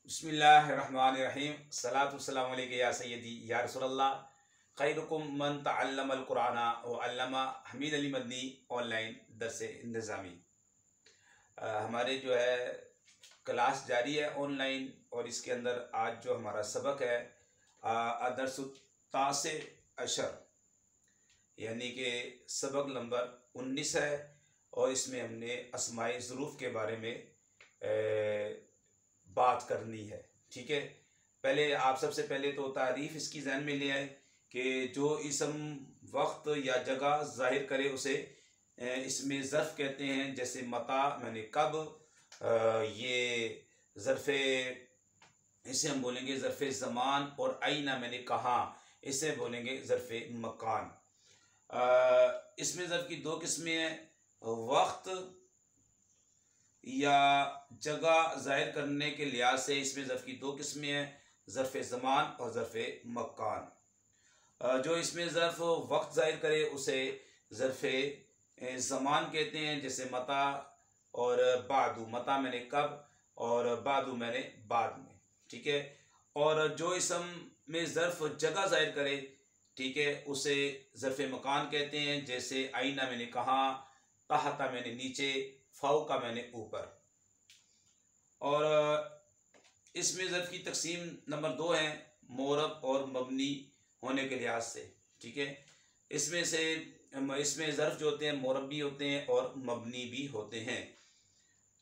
बिस्मिल्लाहिर्रहमानिर्रहीम सलातुस्सलामु अलैका या सय्यदी या रसूलल्लाह खैरुकुम मन तअल्लमल कुराना व अल्लमा। हमीद अली मदनी ऑनलाइन दरस निज़ामी। हमारे जो है क्लास जारी है ऑनलाइन, और इसके अंदर आज जो हमारा सबक है अदरसुत्तासे अशर, यानी कि सबक नंबर 19 है, और इसमें हमने अस्माए ज़ुरूफ़ के बारे में बात करनी है। ठीक है, पहले आप सबसे पहले तो तारीफ़ इसकी ज़हन में ले आए कि जो इसम वक्त या जगह ज़ाहिर करे उसे इसमें ज़र्फ़ कहते हैं। जैसे मता मैंने कब, ये ज़र्फ़े, इसे हम बोलेंगे ज़र्फ़े ज़मान, और आईना मैंने कहाँ, इसे बोलेंगे ज़र्फ़े मकान। इसमें ज़र्फ़ की दो किस्में हैं, वक्त या जगह ज़ाहिर करने के लिहाज से इसमें ज़र्फ़ की दो किस्में हैं, ज़र्फ़े ज़मान और ज़र्फ़े मकान। जो इसमें ज़र्फ़ वक्त ज़ाहिर करे उसे ज़र्फ़े ज़मान कहते हैं। जैसे मता और बादू, मता मैंने कब और बादू मैंने बाद में। ठीक है, और जो इसम में ज़र्फ़ जगह ज़ाहिर करे, ठीक है, उसे ज़र्फ़े मकान कहते हैं। जैसे आईना मैंने कहाँ, तहता मैंने नीचे, फ़ाऊ का मैंने ऊपर। और इसमें ज़र्फ़ की तकसीम नंबर 2 है, मोरब और मबनी होने के लिहाज से। ठीक है, इसमें ज़र्फ़ जो होते हैं मोरब भी होते हैं और मबनी भी होते हैं।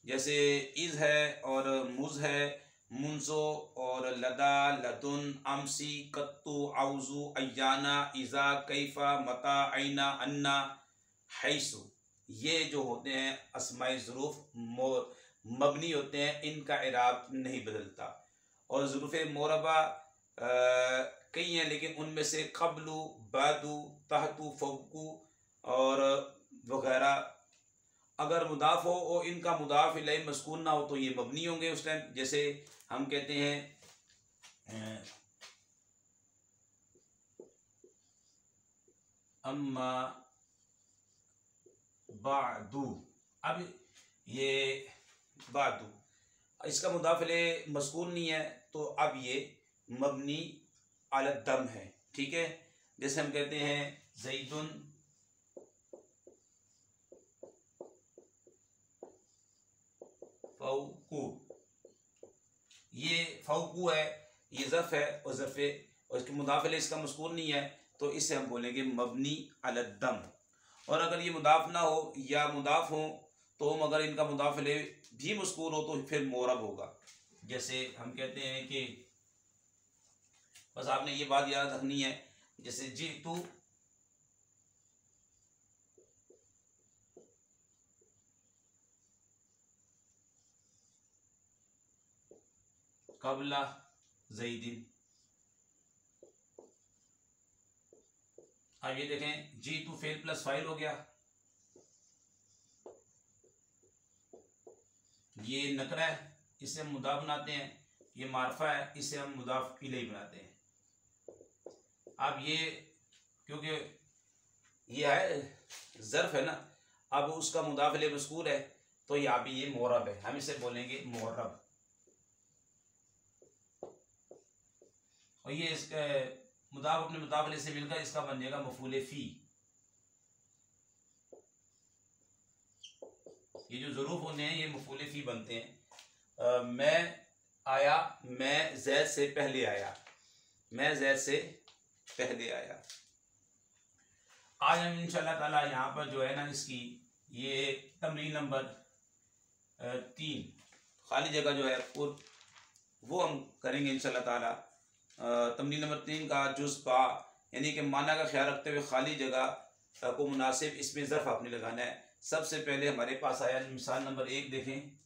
जैसे इज़ है और मुज़ है, मुंज़ो और लदा, लदुन, अमसी, कत्तु, आउज़ू, अय्याना, इज़ा, कैफ़ा, मता, आइना, अन्ना, हैसु, ये जो होते हैं अस्माए ज़ुरूफ़ मबनी होते हैं, इनका इराब नहीं बदलता। और ज़ुरूफ़े मोरबा कई हैं, लेकिन उनमें से क़ब्लु, बादू, तहतु, फ़ौक़ु और वगैरह, अगर मुदाफ़ हो और इनका मुदाफ़ इलैहि मस्कून ना हो तो ये मबनी होंगे उस टाइम। जैसे हम कहते हैं अम्मा बादू, अब ये बादू, इसका मुदाफ़ इलैहि मस्कून नहीं है, तो अब ये मबनी अला दम है। ठीक है, जैसे हम कहते हैं ज़ैदुन फ़ौक़ु, ये फ़ौक़ु है, ये ज़र्फ़ है और ज़र्फ़े, और इसके मुदाफ़ इलैहि इसका मस्कून नहीं है, तो इसे हम बोलेंगे मबनी अला दम। और अगर ये मुदाफ़ ना हो या मुदाफ़ हो तो हम अगर इनका मुदाफ़ इलैहि भी मस्कूर हो तो फिर मोरब होगा। जैसे हम कहते हैं कि, बस आपने ये बात याद रखनी है, जैसे जी तू, कबला ज़ैदिन। अब ये देखें, जी तू फेल प्लस फाइल हो गया, ये नकरा है, इसे हम मुदाफ बनाते हैं, ये मारफा है, इसे हम मुदाफ इलैहि बनाते हैं। अब ये क्योंकि ये है ज़र्फ है ना, अब उसका मुदाफ इलैहि मज़कूर है, तो यहाँ भी ये मोरब है, हम इसे बोलेंगे मोरब। और ये इसका मुदाफ अपने मुदाफ इलैहि से मिलकर इसका बन जाएगा मफ़ूल फ़ी। ये जो ज़रूफ़ होने हैं ये मफ़ूल फ़ी बनते हैं। मैं आया, मैं ज़ैद से पहले आया, मैं ज़ैद से पहले आया। आज हम इंशाअल्लाह ताला यहाँ पर जो है ना, इसकी ये तमरीन नंबर 3 खाली जगह जो है वो हम करेंगे इंशाअल्लाह ताला। तमरीन नंबर 3 का जुज़ बा, यानी कि माना का ख्याल रखते हुए खाली जगह को मुनासिब इसमें ज़र्फ़ आपने लगाना है। सबसे पहले हमारे पास आया मिसाल नंबर 1 देखें,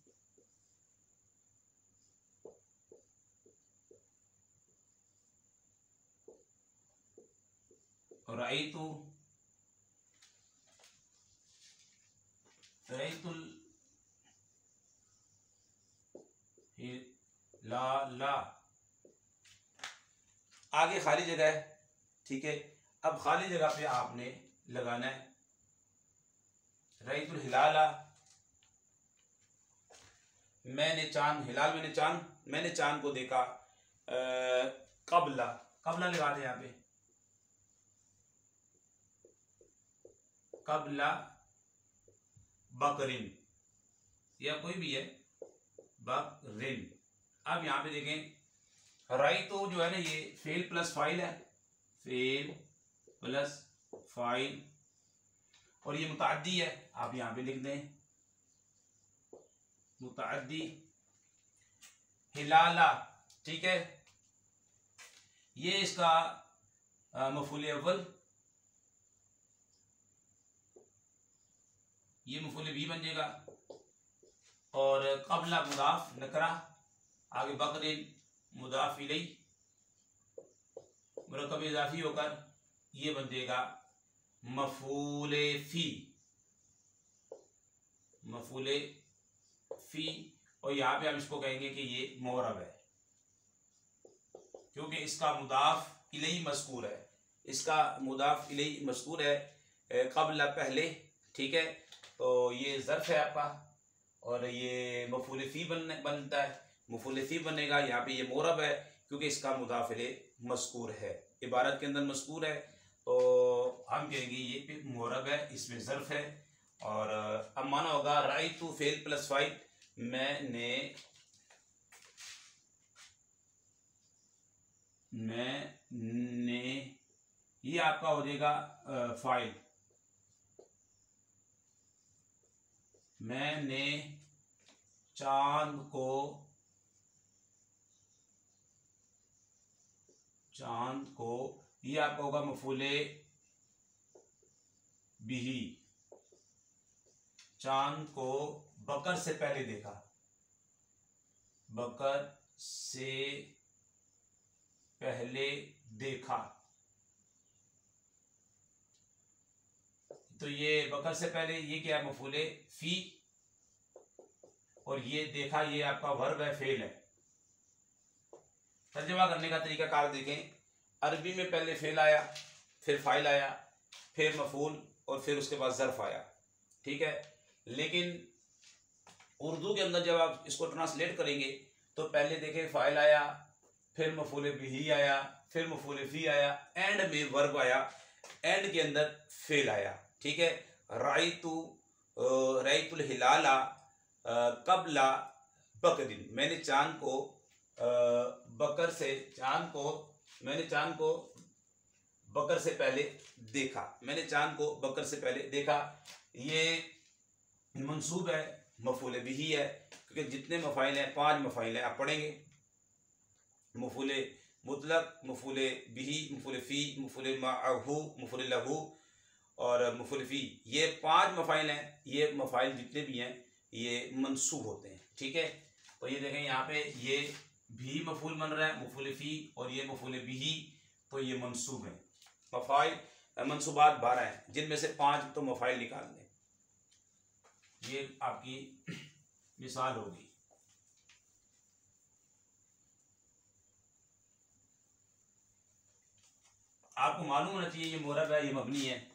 रईतुल हिलाला, आगे खाली जगह है। ठीक है, अब खाली जगह पे आपने लगाना है रईतुल हिलाला, मैंने चांद, हिलाल मैंने चांद, मैंने चांद को देखा। कबला, कबला लगाते हैं यहाँ पे, कबला बकरिन, या कोई भी है, बकरिन। अब यहाँ पे देखें राई तो जो है ना ये फेल प्लस फाइल है, फेल प्लस फाइल, और ये मुताद्दी है, आप यहाँ पे लिख दें मुताद्दी। हिलाला, ठीक है, ये इसका मफूल अव्वल, ये मफूल भी बन जाएगा, और कबला मुदाफ नकरा, आगे बकरिन मुदाफ इलैह, मुरक्कब इजाफी होकर ये बन जाएगा मफूले फी, मफूले फी। और यहाँ पे हम इसको कहेंगे कि ये मोरब है, क्योंकि इसका मुदाफ इलैह मज़कूर है, इसका मुदाफ इलैह मज़कूर है, कबला पहले, ठीक है। तो ये ज़र्फ है आपका, और ये मफूल फी बनता है, मफूल फी बनेगा, यहाँ पे ये मोरब है क्योंकि इसका मुदाफ इलैह मज़कूर है, इबारत के अंदर मज़कूर है, तो हम कहेंगे ये मोरब है, इसमें ज़र्फ है। और अब माना होगा राइतु फेल प्लस फाइल, मैंने ये आपका हो जाएगा फाइल, मैंने चांद को ये आपका होगा मफूले बिही, चांद को बकर से पहले देखा, बकर से पहले देखा, तो ये बकर से पहले ये क्या है मफूले फी, और ये देखा ये आपका वर्ब है, फेल है। तर्जुमा करने का तरीका कार देखें, अरबी में पहले फेल आया, फिर फाइल आया, फिर मफूल, और फिर उसके बाद ज़र्फ आया, ठीक है। लेकिन उर्दू के अंदर जब आप इसको ट्रांसलेट करेंगे तो पहले देखें फाइल आया, फिर मफूल बिही आया, फिर मफूल फी आया, एंड में वर्ब आया, एंड के अंदर फेल आया, ठीक है। राइतुल हिलाला कबला बकरिन, मैंने चांद को मैंने चांद को बकर से पहले देखा, मैंने चांद को बकर से पहले देखा। ये मंसूब है, मफूल बिही है, क्योंकि जितने मफाइल हैं 5 मफाइल हैं, आप पढ़ेंगे, मफूल मुतलक, मफूल बिही, मफूल फी, मफूल माअहू, मफूल लहू और मफूल फी, ये 5 मफाइल हैं। ये मफाइल जितने भी हैं ये मंसूब होते हैं, ठीक है। तो ये देखें यहाँ पे ये भी मफूल बन रहा है, मफूल फी, और ये मफूल बिही, तो ये मंसूब है। मफाइल मंसूबात 12 हैं, जिनमें से 5 तो मफाइल निकाल दें। ये आपकी मिसाल होगी। आपको मालूम होना चाहिए ये मोरब है, ये मबनी है।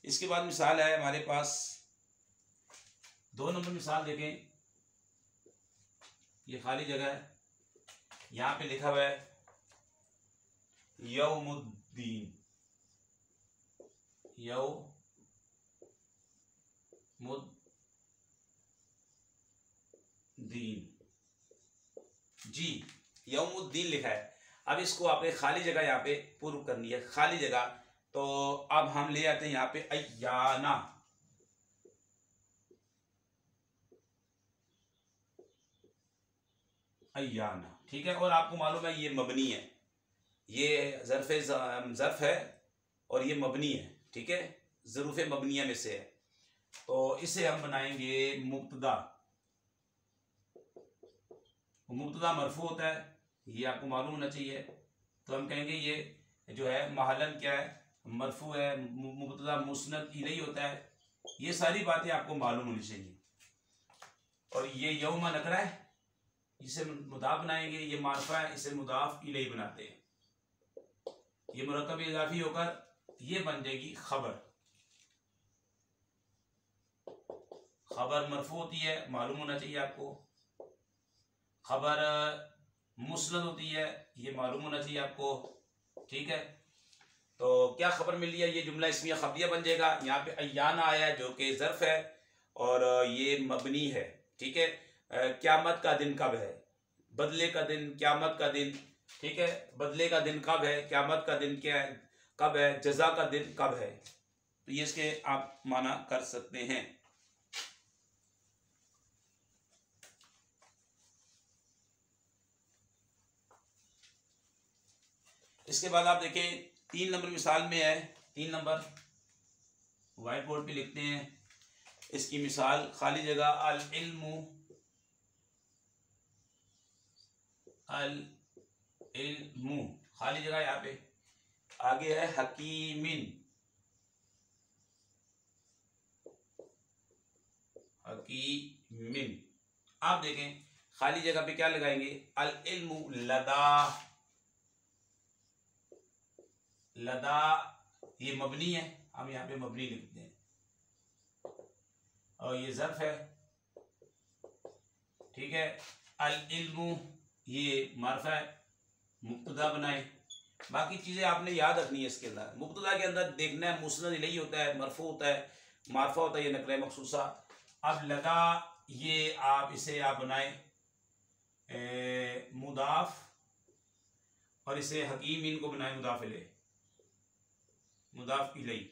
इसके बाद मिसाल है हमारे पास 2 नंबर मिसाल देखें, ये खाली जगह है, यहाँ पे लिखा हुआ है यौमुद्दीन, यौमुद्दीन, जी यौमुद्दीन लिखा है। अब इसको आपने खाली जगह यहाँ पे पूर्व करनी है, खाली जगह। तो अब हम ले आते हैं यहाँ पे अय्याना, अय्याना, ठीक है। और आपको मालूम है ये मबनी है, ये ज़र्फ है और ये मबनी है, ठीक है, ज़रूफ़ मबनिया में से है। तो इसे हम बनाएंगे मुब्तदा, मुब्तदा मरफू होता है, ये आपको मालूम होना चाहिए। तो हम कहेंगे ये जो है महलन क्या है, मरफू है, मुब्तदा मुस्नद इलैहि होता है। ये सारी बातें आपको मालूम होनी चाहिए। और ये यौमा नकरा है, इसे मुदाफ बनाएंगे, ये मारफा है, इसे मुदाफ इलैहि बनाते हैं। ये मुरक्कब इजाफी होकर ये बन जाएगी खबर, खबर मरफू होती है, मालूम होना चाहिए आपको। खबर मुस्नद होती है, ये मालूम होना चाहिए आपको। ठीक है, तो क्या खबर मिल रही है, ये जुमला इसमिया खबरिया बन जाएगा। यहाँ पे अय्याना आया है जो कि ज़र्फ है और ये मबनी है। ठीक है, क़यामत का दिन कब है, बदले का दिन, क़यामत का दिन। ठीक है, बदले का दिन कब है, क़यामत का दिन क्या है, कब है, जज़ा का दिन कब है। तो ये इसके आप माना कर सकते हैं। इसके बाद आप देखें 3 नंबर मिसाल में है, 3 नंबर व्हाइट बोर्ड पे लिखते हैं इसकी मिसाल। खाली जगह अल इल्मु, अल इल्मु खाली जगह यहाँ पे। आगे है हकीमिन, हकीमिन। आप देखें खाली जगह पे क्या लगाएंगे, अल इल्मु लदा, लदा ये मबनी है, हम यहाँ पे मबनी लिखते हैं और ये ज़र्फ है। ठीक है, अल इल्मु ये मार्फा है, मुब्तदा बनाए। बाकी चीज़ें आपने याद रखनी है इसके अंदर। मुब्तदा के अंदर देखना है मुस्नद इलैहि होता है, मरफू होता है, मारफा होता है, ये नक़ल मखसूसा। अब लदा ये आप इसे आप बनाए मुदाफ और इसे हकीम इनको बनाए मुदाफ इलैहि, मुदाफ इलैहि।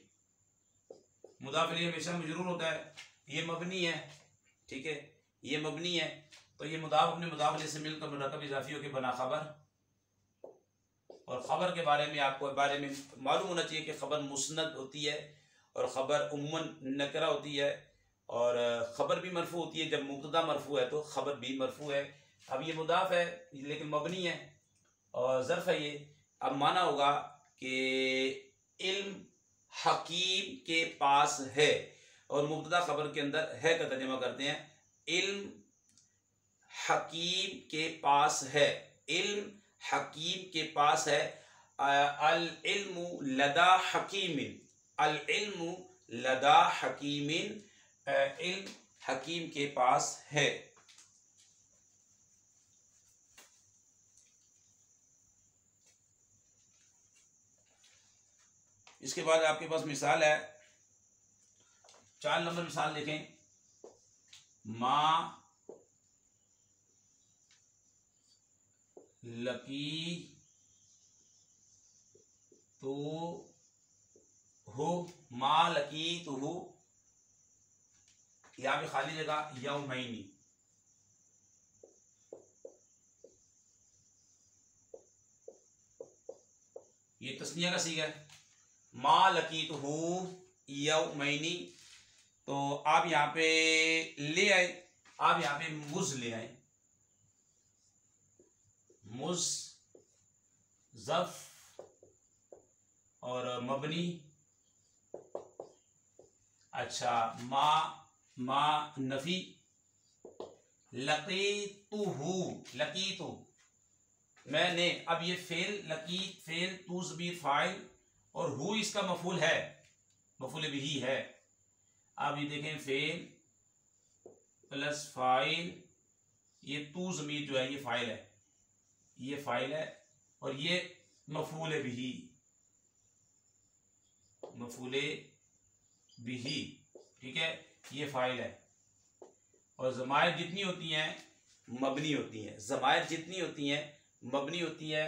मुदाफ इलैहि हमेशा मजरूर होता है, ये मबनी है। ठीक है, ये मबनी है, तो ये मुदाफ अपने मुदाफ इलैहि से मिलकर मुरक्कब इजाफी होकर बना खबर। और ख़बर के बारे में आपको बारे में मालूम होना चाहिए कि ख़बर मुस्नद होती है और ख़बर उम्मन नकरा होती है और ख़बर भी मरफू होती है। जब मुब्तदा मरफू है तो ख़बर भी मरफू है। अब ये मुदाफ है लेकिन मबनी है और ज़र्फ है ये। अब माना होगा कि इल्म हकीम के पास है और मुब्तदा ख़बर के अंदर है का तर्जुमा करते हैं, इल्म हकीम के पास है, इल्म हकीम के पास है। अल इल्मु लदा हकीमिन, अल इल्मु लदा हकीमिन, इल्म हकीम के पास है। इसके बाद आपके पास मिसाल है, 4 नंबर मिसाल देखें। माँ लकी तो हो, मा लकी तो हो, यहाँ पे खाली जगह यौमैनी। ये तस्निया का सीगा है, मा लकी तो हो यौमैनी। तो आप यहाँ पे ले आए, आप यहाँ पे मुज ले आए, मुज ज़फ और मबनी। अच्छा, मा नफी, लकीतुहु, लकीतु मैंने। अब ये फेल, लकीत फेल, तू ज़मीर फाइल और हु इसका मफूल है, मफूल बिही है। अब ये देखें फेल प्लस फाइल, ये तू ज़मीर जो है ये फाइल है, ये फाइल है और ये मफूल बिही, मफूल बिही। ठीक है, ये फाइल है और ज़मायर जितनी होती हैं मबनी होती हैं, ज़मायर जितनी होती हैं मबनी होती है।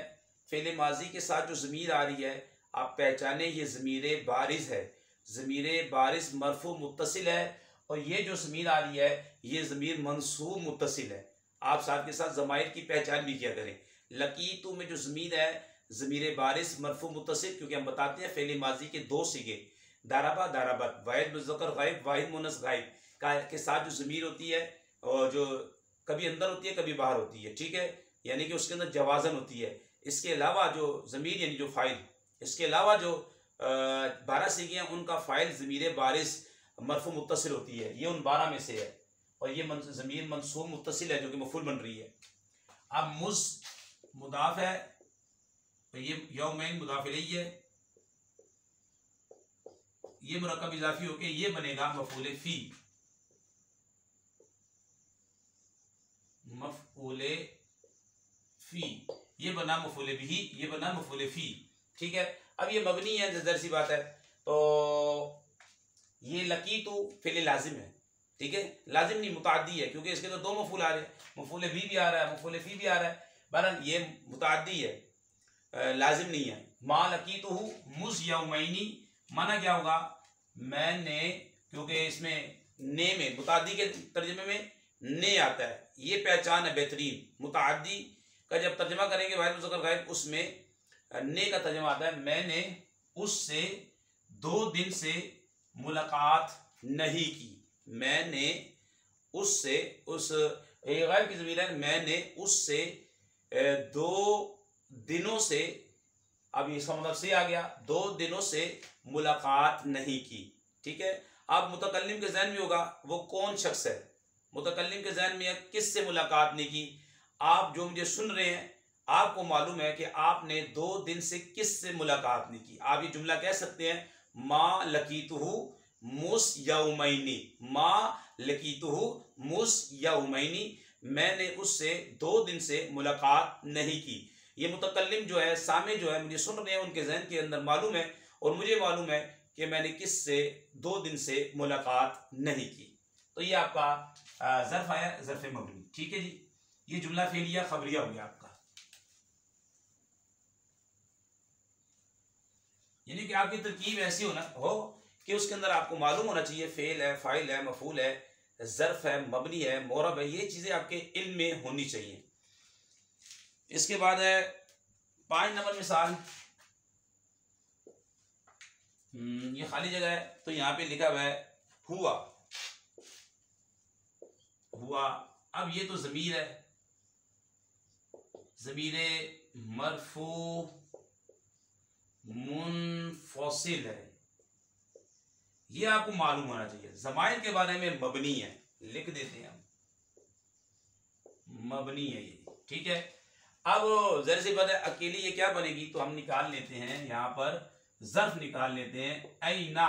फ़ेल माजी के साथ जो ज़मीर आ रही है आप पहचाने ये ज़मीर बारिज़ है, ज़मीर बारिज़ मरफू मुत्तसिल है और ये जो ज़मीर आ रही है ये ज़मीर मंसूब मुत्तसिल है। आप साथ के साथ ज़मायर की पहचान भी किया करें। लकीतु में जो ज़मीर है ज़मीर बारिज़ मरफू मुत्तसिल, क्योंकि हम बताते हैं फ़ेल माजी के 2 सीगे, दाराबा दाराबत, वाहिद मुज़क्कर गायब, वाहिद मुन्नस गायब के साथ जो ज़मीर होती है और जो कभी अंदर होती है कभी बाहर होती है। ठीक है, यानी कि उसके अंदर जवाज़न होती है। इसके अलावा जो ज़मीर यानी जो फ़ाइल, इसके अलावा जो 12 सीगे हैं उनका फ़ाइल ज़मीर बारिज़ मरफू मुत्तसिल होती है, ये उन 12 में से है और ये ज़मीर मंसूब मुत्तसिल है जो कि मफूल बन रही है। अब मुज़ मुदाफ है तो ये यौमैन मुदाफ इलैहि है, ये मुरक्कब इजाफी होके ये बनेगा मफूल फी, मफऊले फी, ये बना मफऊले बिही, ये बना मफऊले फी। ठीक है, अब ये मबनी है, ज़ाहिर सी बात है। तो ये लकीतु फिल लाजिम है। ठीक है, लाजिम नहीं मुताद्दी है, क्योंकि इसके तो दो मफूल आ रहे हैं, मफूले भी आ रहा है, मफूले फी भी आ रहा है। बहरहाल ये मुताद्दी है, लाजिम नहीं है। मा लकीतुहु मुज़ यौमैनी, माना क्या होगा, मैंने, क्योंकि इसमें ने में मुताद्दी के तर्जुमे में ने आता है, ये पहचान है बेहतरीन। मुताद्दी का जब तर्जमा करेंगे वाहिद मुज़क्कर गायब, उसमें ने का तर्जमा आता है, मैंने उससे 2 दिन से मुलाकात नहीं की। मैंने उससे, उस गायब की ज़मीर है, मैंने उससे 2 दिनों से, अब इसका मतलब से आ गया, 2 दिनों से मुलाकात नहीं की। ठीक है, अब मुतकल्लिम के ज़हन में होगा वो कौन शख्स है, मुतकल्लिम के ज़हन में किससे मुलाकात नहीं की। आप जो मुझे सुन रहे हैं, आपको मालूम है कि आपने 2 दिन से किससे मुलाकात नहीं की। आप ये जुमला कह सकते हैं, मा लकीतुहु मुस यौमैनी, मा लकीतुहु मुस यौमैनी, मैंने उससे 2 दिन से मुलाकात नहीं की। ये मुतकल्लिम जो है, सामे जो है, मुझे सुन रहे हैं, उनके जहन के अंदर मालूम है और मुझे मालूम है कि मैंने किससे 2 दिन से मुलाकात नहीं की। तो ये आपका ज़र्फ आया, ज़र्फ मबनी। ठीक है जी, ये जुमला फेलिया खबरिया हो गया आपका। यानी कि आपकी तरकीब ऐसी हो कि उसके अंदर आपको मालूम होना चाहिए फेल है, फाइल है, मफूल है, ज़र्फ है, मबनी है, मोरब है, ये चीज़ें आपके इल्म में होनी चाहिए। इसके बाद है 5 नंबर मिसाल। ये खाली जगह है, तो यहाँ पे लिखा हुआ है हुआ, हुआ। अब ये तो ज़मीर है, ज़मीरे मरफू मुनफसिल है, ये आपको मालूम होना चाहिए। ज़माइर के बारे में मबनी है, लिख देते हैं हम, मबनी है ये। ठीक है, अब ज़रा सी बात है, अकेली ये क्या बनेगी, तो हम निकाल लेते हैं, यहां पर ज़र्फ निकाल लेते हैं, ऐना,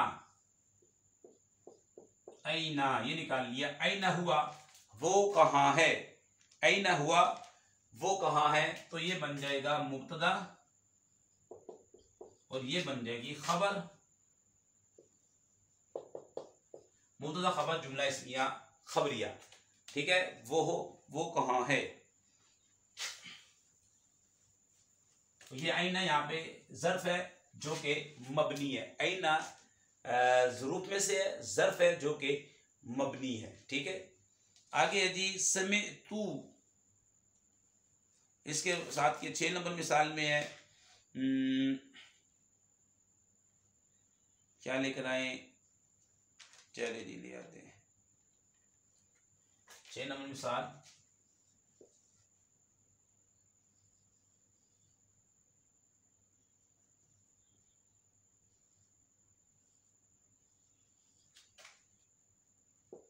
ऐना ये निकाल लिया। ऐना हुआ, वो कहाँ है, ऐना हुआ वो कहाँ है, तो ये बन जाएगा मुब्तदा और ये बन जाएगी खबर। मुब्तदा खबर जुमला इस्मिया खबरिया। ठीक है, वो कहाँ है, तो ये ऐना यहाँ पे ज़र्फ है जो कि मबनी है। ऐना ज़रूफ में से है, ज़र्फ है जो कि मबनी है। ठीक है, आगे है जी समय तू, इसके साथ के 6 नंबर मिसाल में है, क्या लेकर आए, चले जी ले आते हैं। 6 नंबर मिसाल,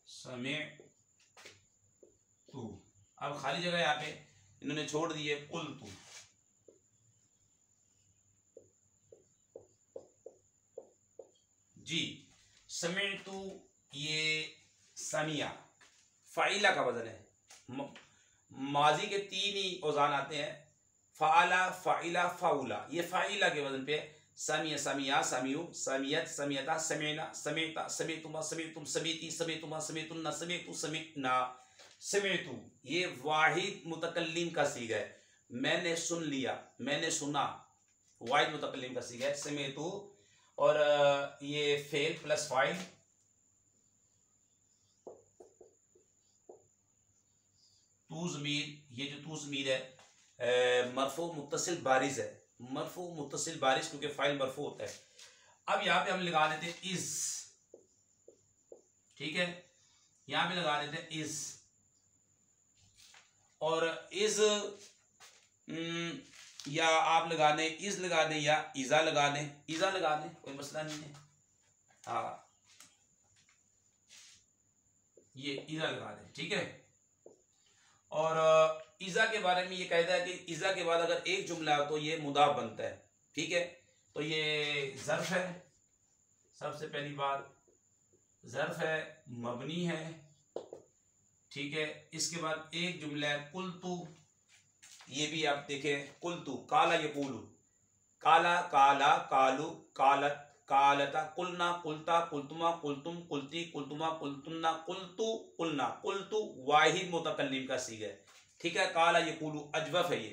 समय तू। अब खाली जगह यहाँ पे इन्होंने छोड़ दी है कुल तू। जी, समय तू ये समिया फ़ाइला का वजन है। माजी के 3 ही औजान आते हैं, फ़ाला, फ़ाइला, फ़ाउला। ये फ़ाइला के वजन पे समिया, समिया, समियु, समियत, समियता, समेना, समेता, समेतुमा, समेतुम, समेती, समेतुमा, समेतुन्ना, समेतु, समेना, समेतु। ये वाहिद मुतकल्लिम का सीगा है, मैंने सुन लिया, मैंने सुना, वाहिद मुतकल्लिम का सीगा है समेतु। और ये फेल प्लस फाइल, तू ज़मीर, ये जो तू ज़मीर है मरफू मुत्तसिल बारिज है, मरफू मुत्तसिल बारिज, क्योंकि फाइल मरफू होता है। अब यहाँ पे हम लगा देते हैं इज। ठीक है, यहाँ पे लगा देते हैं इज, और इज या आप लगा दें, इज लगा दें या इज़ा लगा दें, इज़ा लगा दें, कोई मसला नहीं है। हाँ, ये इज़ा लगा दें। ठीक है, और इज़ा के बारे में ये कहता है कि इज़ा के बाद अगर एक जुमला हो तो ये मुदाफ बनता है। ठीक है, तो ये ज़र्फ है, सबसे पहली बात ज़र्फ है, मबनी है। ठीक है। इसके बाद एक जुमला है कुल्तु, ये भी आप देखें, कुल्तु काला यकूलु, काला काला कालू कालत कालता कुलना कुलता कुलतुमा कुलतुम कुलती कुलतुमा कुलतुन्ना कुलतु कुलना कुलतु वाहिद मुतकल्लिम का सीगा है। ठीक है। काला यकूलु अजवफ है ये,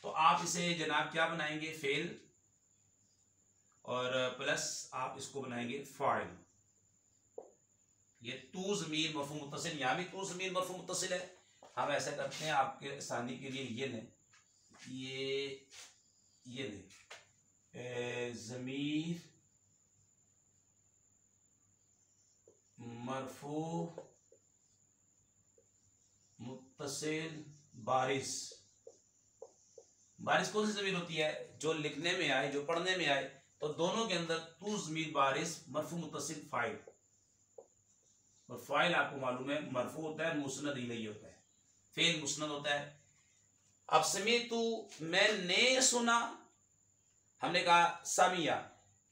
तो आप इसे जनाब क्या बनाएंगे, फेल, और प्लस आप इसको बनाएंगे फाइल। ये तू ज़मीर मरफू मुत्तसिल, यहाँ भी तू ज़मीर मरफू मुत्तसिल है। हम ऐसा करते हैं आपके आसानी के लिए, ये लें, ये लें, ज़मीर मरफू मुत्तसिल बारिस। बारिस कौन सी ज़मीर होती है, जो लिखने में आए, जो पढ़ने में आए, तो दोनों के अंदर तू ज़मीर बारिस मरफू मुत्तसिल फाइल, और फाइल आपको मालूम है मरफू होता है, मुस्नद इलैहि होता है, फेल मुस्नद होता है। अब समीतु मैंने सुना, हमने कहा सामिया,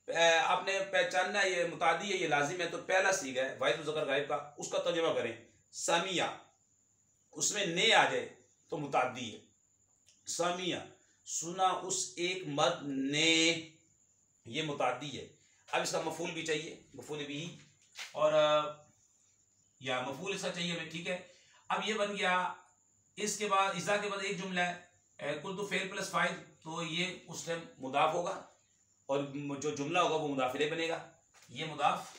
आपने पहचानना ये मुतादी है, ये लाजिम है, तो पहला सीगा है वाहिद मुज़क्कर गायब का, उसका तर्जुमा करें सामिया, उसमें ने आ जाए तो मुतादी है। सामिया सुना उस एक मर्द ने, ये मुतादी है। अब इसका मफूल भी चाहिए, मफूल भी, और या मफूल इसका चाहिए हमें। ठीक है। अब ये बन गया। इसके बाद इज़ा के बाद एक जुमला है कुल तो फेल प्लस फाइल, तो ये उस टाइम मुदाफ होगा, और जो जुमला होगा वो मुदाफ इलैहि बनेगा। ये मुदाफ,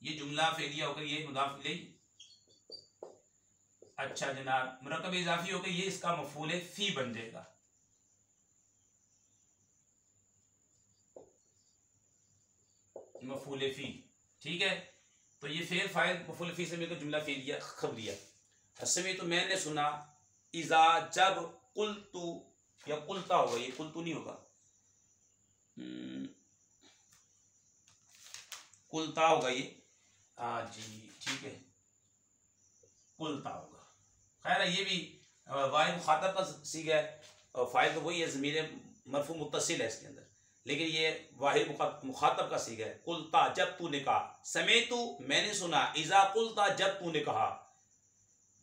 ये जुमला फेलिया होकर ये मुदाफ इलैहि। अच्छा जनाब, मुरक्कब इजाफी होकर ये इसका मफूल फी बन जाएगा। मफूल फी, ठीक है। तो ये फेल फाइल मफूल फी से मिलकर जुमला फेलिया खबरिया। असमी तो मैंने सुना, इज़ा जब, कुल्तु या कुल्ता होगा, ये कुल्तु नहीं होगा, कुल्ता होगा ये, जी ठीक है, कुल्ता होगा। खैर ये भी वाहिद मुखातब का सीगा है, और फाइल तो वही है, ज़मीर मरफू मुत्तसिल है इसके अंदर, लेकिन ये वाहिद मुखातब का सीगा है। कुल्ता जब तूने कहा, समेतु मैंने सुना, इज़ा कुल्ता जब तूने कहा।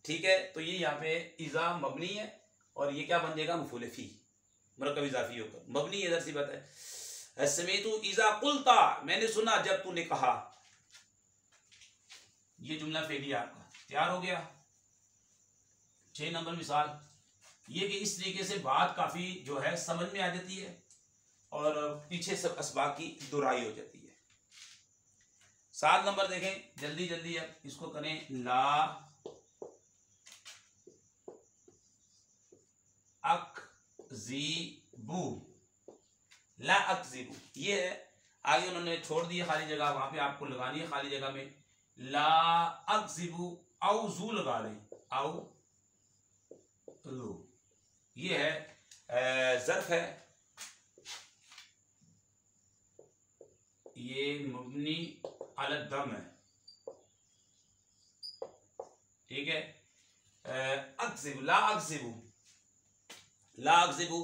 ठीक है। तो ये यहाँ पे इज़ा मबनी है, और ये क्या बन जाएगा, मफूल फी, मुरक्कब इजाफी होकर मबनी है, इधर सी बात है। समेतु इज़ा कुल्ता, मैंने सुना जब तूने कहा। ये जुमला फेलिया आपका तैयार हो गया। 6 नंबर मिसाल ये कि इस तरीके से बात काफ़ी जो है समझ में आ जाती है, और पीछे सब असबाब की दुराई हो जाती है। 7 नंबर देखें जल्दी जल्दी, अब इसको करें, ला अक्ज़िबू, ला अक्ज़िबू, ये है। आगे उन्होंने छोड़ दिया खाली जगह, वहां पे आपको लगानी है खाली जगह में ला अक्ज़िबू, औ जू लगा लें, औ लो, ये है ज़र्फ है, ये मबनी अला दम है। ठीक है। अक्ज़िबू, ला अक्ज़िबू, ला अक्ज़िबू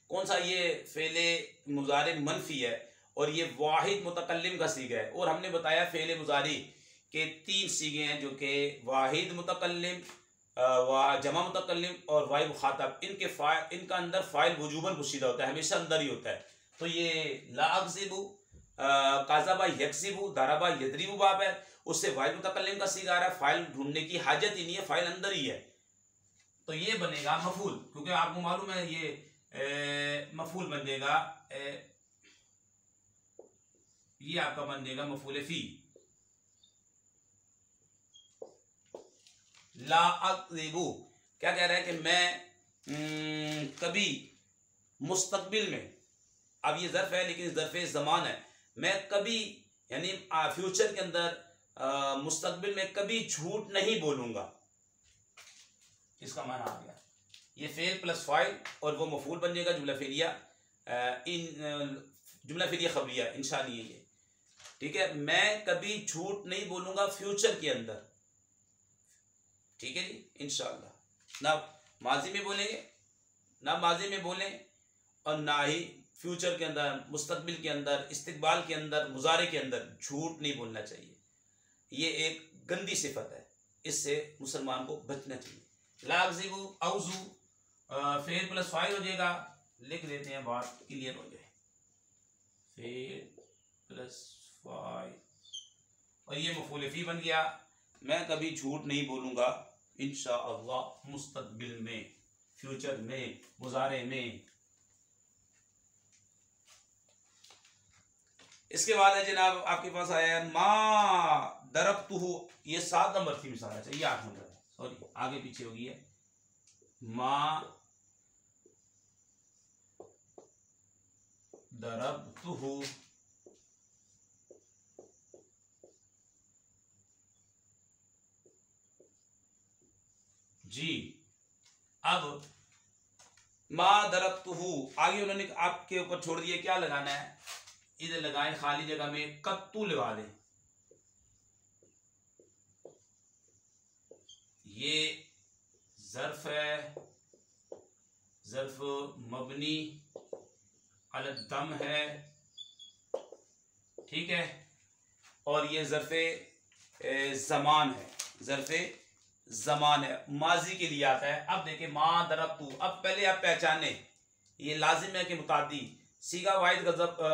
कौन सा, ये फेले मुजारे मनफी है, और ये वाहिद मुतकल्लिम का सीगा है। और हमने बताया फेले मुजारी के 3 सीगे हैं, जो कि वाहिद मुतकल्लिम, जमा मुतकल्लिम और वाहिद मुखातब। इनका अंदर फाइल वजूबन पोशीदा होता है, हमेशा अंदर ही होता है। तो ये ला अक्ज़िबू, काज़ाबा यक्ज़िबू, दराबा यदरिबू बाब है, उससे वाहिद मुतकल्लिम का सीगा आ रहा है, फाइल ढूंढने की हाजत ही नहीं है, फाइल अंदर ही है। तो ये बनेगा मफूल, क्योंकि आपको मालूम है ये मफूल बन जाएगा, ये आपका बन जाएगा मफूल फी। ला अक्ज़िबू क्या कह रहा है कि मैं कभी मुस्तकबिल में, अब ये ज़र्फ है लेकिन ज़र्फ ज़मान है, मैं कभी यानी फ्यूचर के अंदर मुस्तकबिल में कभी झूठ नहीं बोलूंगा, इसका माना आ गया। ये फेल प्लस फाइल, और वो मफूल बन जाएगा जुमला फेलिया, जुमला फेलिया खबरिया इंशाअल्लाह ये। ठीक है। मैं कभी झूठ नहीं बोलूंगा फ्यूचर के अंदर। ठीक है जी, इंशाअल्लाह। ना माजी में बोलेंगे, ना माजी में बोलें, और ना ही फ्यूचर के अंदर, मुस्तकबिल के अंदर, इस्तिकबाल के अंदर, मुजारे के अंदर झूठ नहीं बोलना चाहिए। ये एक गंदी सिफत है, इससे मुसलमान को बचना चाहिए। लाज़िबु औज़ु फेल प्लस फाइल हो जाएगा, लिख देते हैं, बात क्लियर हो जाए। फेल प्लस फाइल और ये मफूल फी बन गया। मैं कभी झूठ नहीं बोलूँगा इंशाअल्लाह, मुस्तकबिल में, फ्यूचर में, मुजारे में। इसके बाद है जनाब आपके पास आया है मा दरबतुहु, ये 7 नंबर की मिसाल है, ये 8 नंबर है, सॉरी आगे पीछे हो गई है। मा दरबतुहु जी। अब मा दरबतुहु आगे उन्होंने आपके ऊपर छोड़ दिया, क्या लगाना है, इधर लगाएं खाली जगह में कत्तू लगा दें। ये ज़र्फ है, ज़र्फ मबनी अल दम है, ठीक है, और ये ज़र्फ़े ज़मान है, ज़र्फ़े ज़मान है, माजी के लिए आता है। अब देखें मा दरबतु, अब पहले आप पहचाने ये लाजिम है कि मुतादी, सीगा वाहिद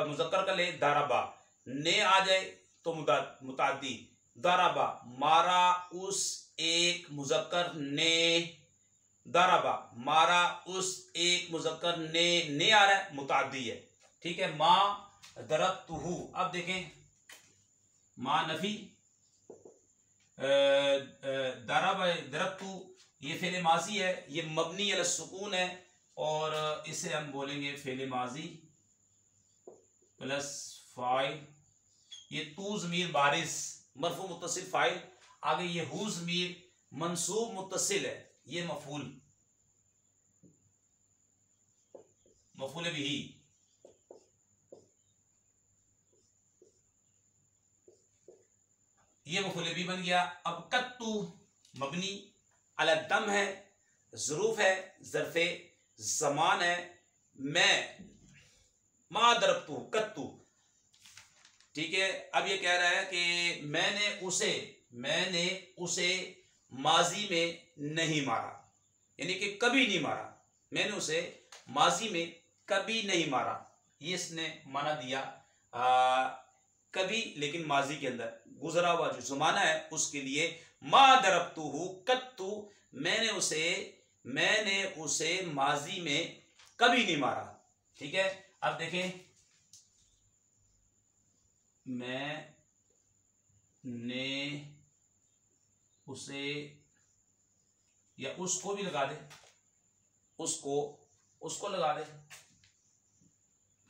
मुज़क्कर का ले दारबा, ने आ जाए तो मुतादी, दारबा मारा उस एक मुज़क्कर ने, दारबा मारा उस एक मुज़क्कर ने आ रहा है, मुतादी है, ठीक है। मा दरबतुहु, अब देखें मा नफी, दरबतु ये फेल माजी है, ये मबनी अल सुकून है, और इसे हम बोलेंगे फेल माजी प्लस फाइल। ये तू ज़मीर बारिस मरफू मुत्तसिल फाइल, आगे ये हु ज़मीर मंसूब मुत्तसिल है, ये मफूल बिही, ये मफूल भी बन गया। अब कत्तू मबनी अल दम है, ज़रूफ है, ज़र्फ़े ज़मान है, मैं मा दरबतु कत्तू, ठीक है। अब ये कह रहा है कि मैंने उसे माजी में नहीं मारा, यानी कि कभी नहीं मारा, मैंने उसे माजी में कभी नहीं मारा, ये इसने माना दिया कभी, लेकिन माजी के अंदर गुजरा हुआ जो ज़माना है उसके लिए मा दरबतुहु कत्तु, मैंने उसे माजी में कभी नहीं मारा, ठीक है। अब देखें मैंने उसे, या उसको भी लगा दे, उसको लगा दे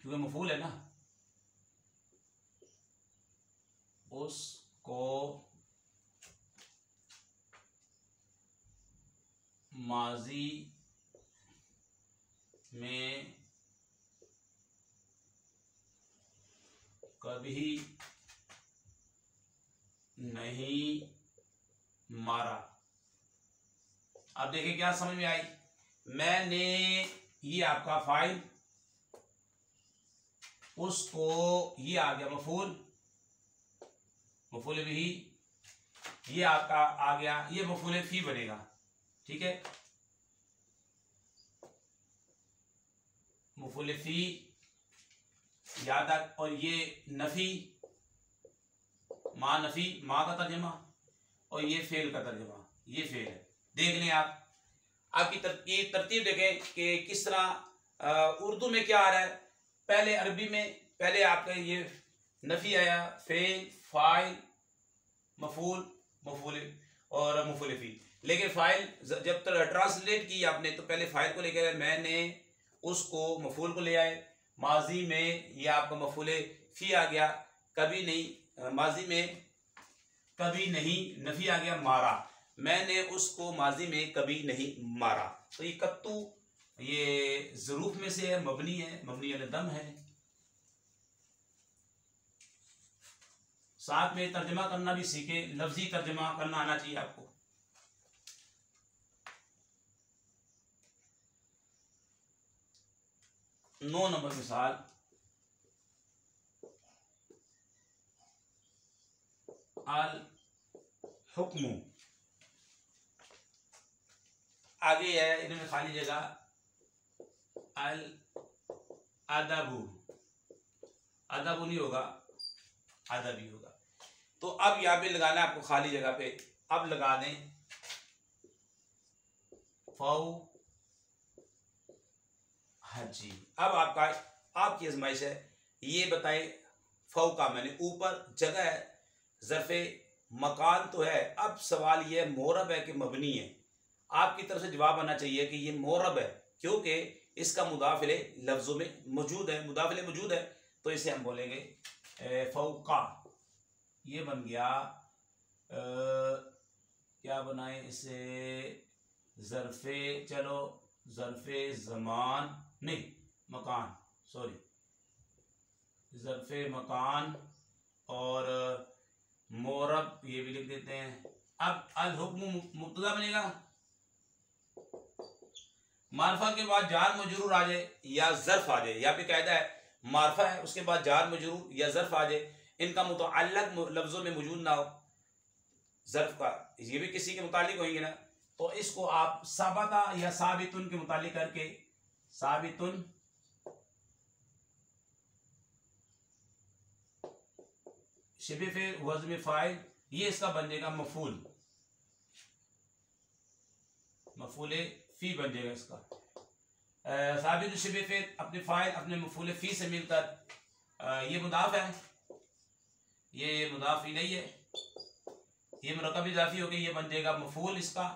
क्योंकि मफूल है ना, उसको माजी में कभी नहीं मारा। अब देखिए क्या समझ में आई, मैंने, ये आपका फाइल, उसको, ये आ गया मफूल बिही, ये आपका आ गया, ये मफूल फी बनेगा, ठीक है। मफूल फी याद रख, और ये नफी, माँ नफी, माँ का तर्जमा, और ये फेल का तर्जमा, ये फेल है। देख लें आप, आपकी तरतीब देखें कि किस तरह उर्दू में क्या आ रहा है। पहले अरबी में पहले आपका ये नफी आया, फेल, फाइल, मफूल, मफूल और मफूल फी, लेकिन फाइल जब ट्रांसलेट की आपने तो पहले फाइल को लेकर मैंने उसको मफूल को ले आए, माजी में ये आपका मफूल फी आ गया, कभी नहीं, माजी में कभी नहीं, नफी आ गया मारा, मैंने उसको माजी में कभी नहीं मारा। तो ये कत्तू ये ज़रूफ में से है, मबनी है, मबनी अल दम है। साथ में तर्जमा करना भी सीखे, लफ्जी तर्जमा करना आना चाहिए आपको। नौ नंबर मिसाल, अल हुक्मु, आगे है इन्होंने खाली जगह अल अदबु, अदबु नहीं होगा, अदबी होगा। तो अब यहाँ पे लगाना है आपको खाली जगह पे, अब लगा दें फौ हाजी। अब आपकी आजमाइश है, ये बताएं फौ का मैंने ऊपर जगह है, ज़र्फ़े मकान तो है। अब सवाल ये मोरब है कि मबनी है। आपकी तरफ से जवाब आना चाहिए कि ये मोरब है, क्योंकि इसका मुदाफिले लफ्ज़ों में मौजूद है, मुदाफिले मौजूद है, तो इसे हम बोलेंगे फौका। ये बन गया क्या बनाए इसे, ज़र्फ़े, चलो ज़र्फ़े ज़मान नहीं मकान, सॉरी ज़र्फ़े मकान और मोरब ये भी लिख देते हैं। अब अल हुक्म मुब्तदा बनेगा, मारफा के बाद जार मजरूर आ जाए या ज़र्फ आ जाए, या फिर कायदा है मारफा है उसके बाद जार मजरूर या ज़र्फ आ जाए, इनका मुतअल्लिक़ लफ्ज़ों में मौजूद ना हो, ज़र्फ का ये भी किसी के मुतालिक होंगे ना, तो इसको आप साबता या साबितुन के मुतालिक करके, साबितुन शिबे फिर वज़्न फ़ाइल, ये इसका बन जाएगा मफूल, मफूले फी बन जाएगा इसका। साबित शिबे फिर अपने फ़ाइल अपने मफूले फी से मिलकर ये मुदाफ है, ये मुदाफ नहीं है, ये मुरक्कब इज़ाफ़ी हो गई, ये बन जाएगा मफूल इसका।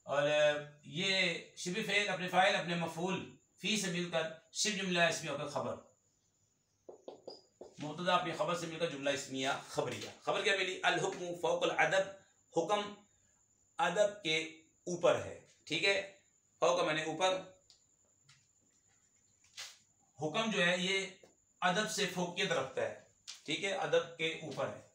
और ये शिबे फ़ेल अपने फ़ाइल अपने मफूल फी से मिलकर शिब जुमला इसमें होकर खबर, मुब्तदा अपनी खबर से मिलकर जुमला इस्मिया खबरिया। खबर क्या मिली, अल हुक्म फ़ौक़ल अदब, हुक्म अदब के ऊपर है, ठीक है। फ़ौक़ मैंने ऊपर, हुक्म जो है ये अदब से फौक़ियत रखता है, ठीक है, अदब के ऊपर है।